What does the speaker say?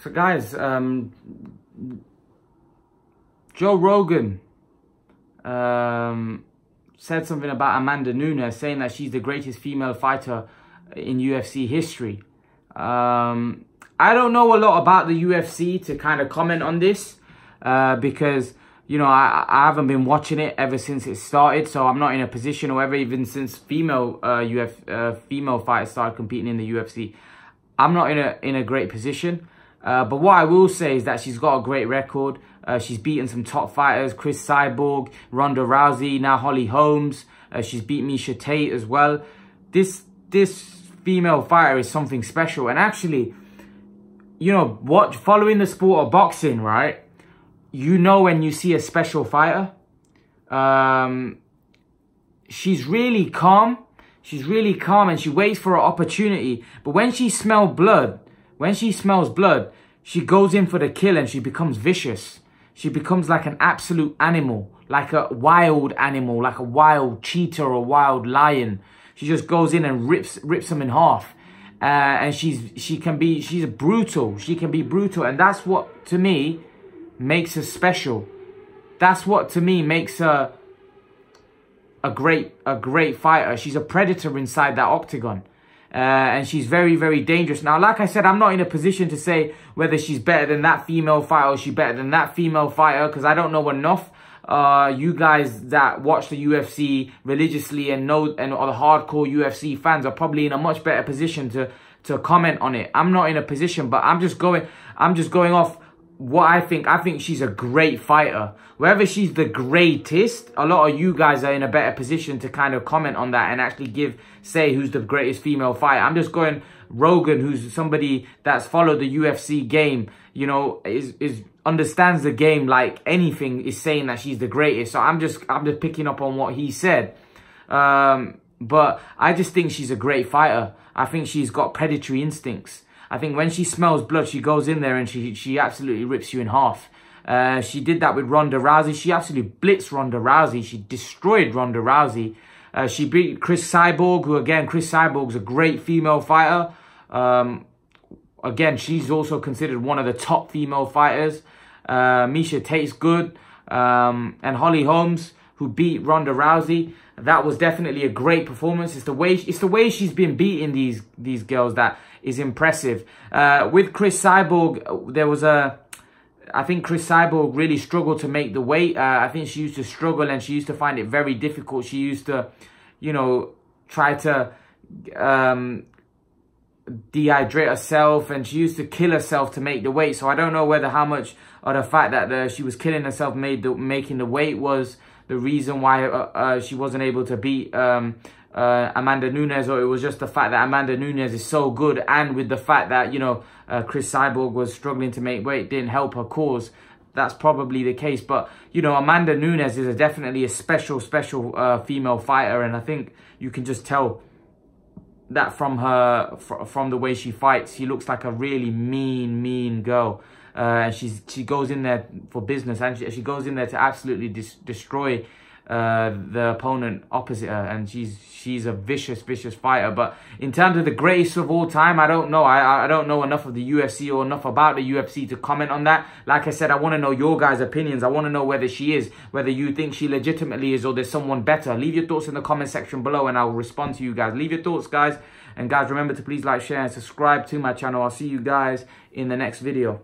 So guys, Joe Rogan said something about Amanda Nunes, saying that she's the greatest female fighter in UFC history. I don't know a lot about the UFC to kind of comment on this because, you know, I haven't been watching it ever since it started, so I'm not in a position, or ever even since female fighters started competing in the UFC. I'm not in a great position. But what I will say is that she's got a great record. She's beaten some top fighters, Cris Cyborg, Ronda Rousey, now Holly Holmes. She's beat Miesha Tate as well. This female fighter is something special. And actually, you know, following the sport of boxing, right? You know when you see a special fighter. She's really calm. She's really calm and she waits for her opportunity. But when she smells blood, she goes in for the kill and she becomes vicious. She becomes like an absolute animal, like a wild animal, like a wild cheetah or a wild lion. She just goes in and rips them in half. And she's brutal. She can be brutal. And that's what, to me, makes her special. That's what, to me, makes her a great fighter. She's a predator inside that octagon. And she's very, very dangerous. Now, like I said, I'm not in a position to say whether she's better than that female fighter or she's better than that female fighter, because I don't know enough. You guys that watch the UFC religiously and know, and are the hardcore UFC fans, are probably in a much better position to comment on it. I'm not in a position, but I'm just going off what I think. I think she's a great fighter. Whether she's the greatest, a lot of you guys are in a better position to kind of comment on that and actually say who's the greatest female fighter. I'm just going Rogan, who's somebody that's followed the UFC game, you know, understands the game like anything, is saying that she's the greatest. So I'm just picking up on what he said. But I just think she's a great fighter. I think she's got predatory instincts. I think when she smells blood, she goes in there and she absolutely rips you in half. She did that with Ronda Rousey. She absolutely blitzed Ronda Rousey. She destroyed Ronda Rousey. She beat Cris Cyborg, who, again, Cris Cyborg's a great female fighter. Again, she's also considered one of the top female fighters. Miesha Tate's good. And Holly Holmes, who beat Ronda Rousey. That was definitely a great performance. It's the way she's been beating these girls that is impressive. With Cris Cyborg, there was I think Cris Cyborg really struggled to make the weight. I think she used to struggle and she used to find it very difficult. She used to, you know, try to dehydrate herself, and she used to kill herself to make the weight. So I don't know whether how much of the fact that she was killing herself making the weight was the reason why she wasn't able to beat Amanda Nunes, or it was just the fact that Amanda Nunes is so good, and with the fact that, you know, Cris Cyborg was struggling to make weight didn't help her cause. That's probably the case. But, you know, Amanda Nunes is definitely a special female fighter, and I think you can just tell that from the way she fights. She looks like a really mean girl. And she goes in there for business, and she goes in there to absolutely destroy the opponent opposite her, and she's a vicious fighter. But in terms of the greatest of all time, I don't know. I don't know enough of the UFC or enough about the UFC to comment on that. Like I said, I want to know your guys' opinions. I want to know whether you think she legitimately is, or there's someone better. Leave your thoughts in the comment section below and I'll respond to you guys. Leave your thoughts, guys. And guys, remember to please like, share and subscribe to my channel. I'll see you guys in the next video.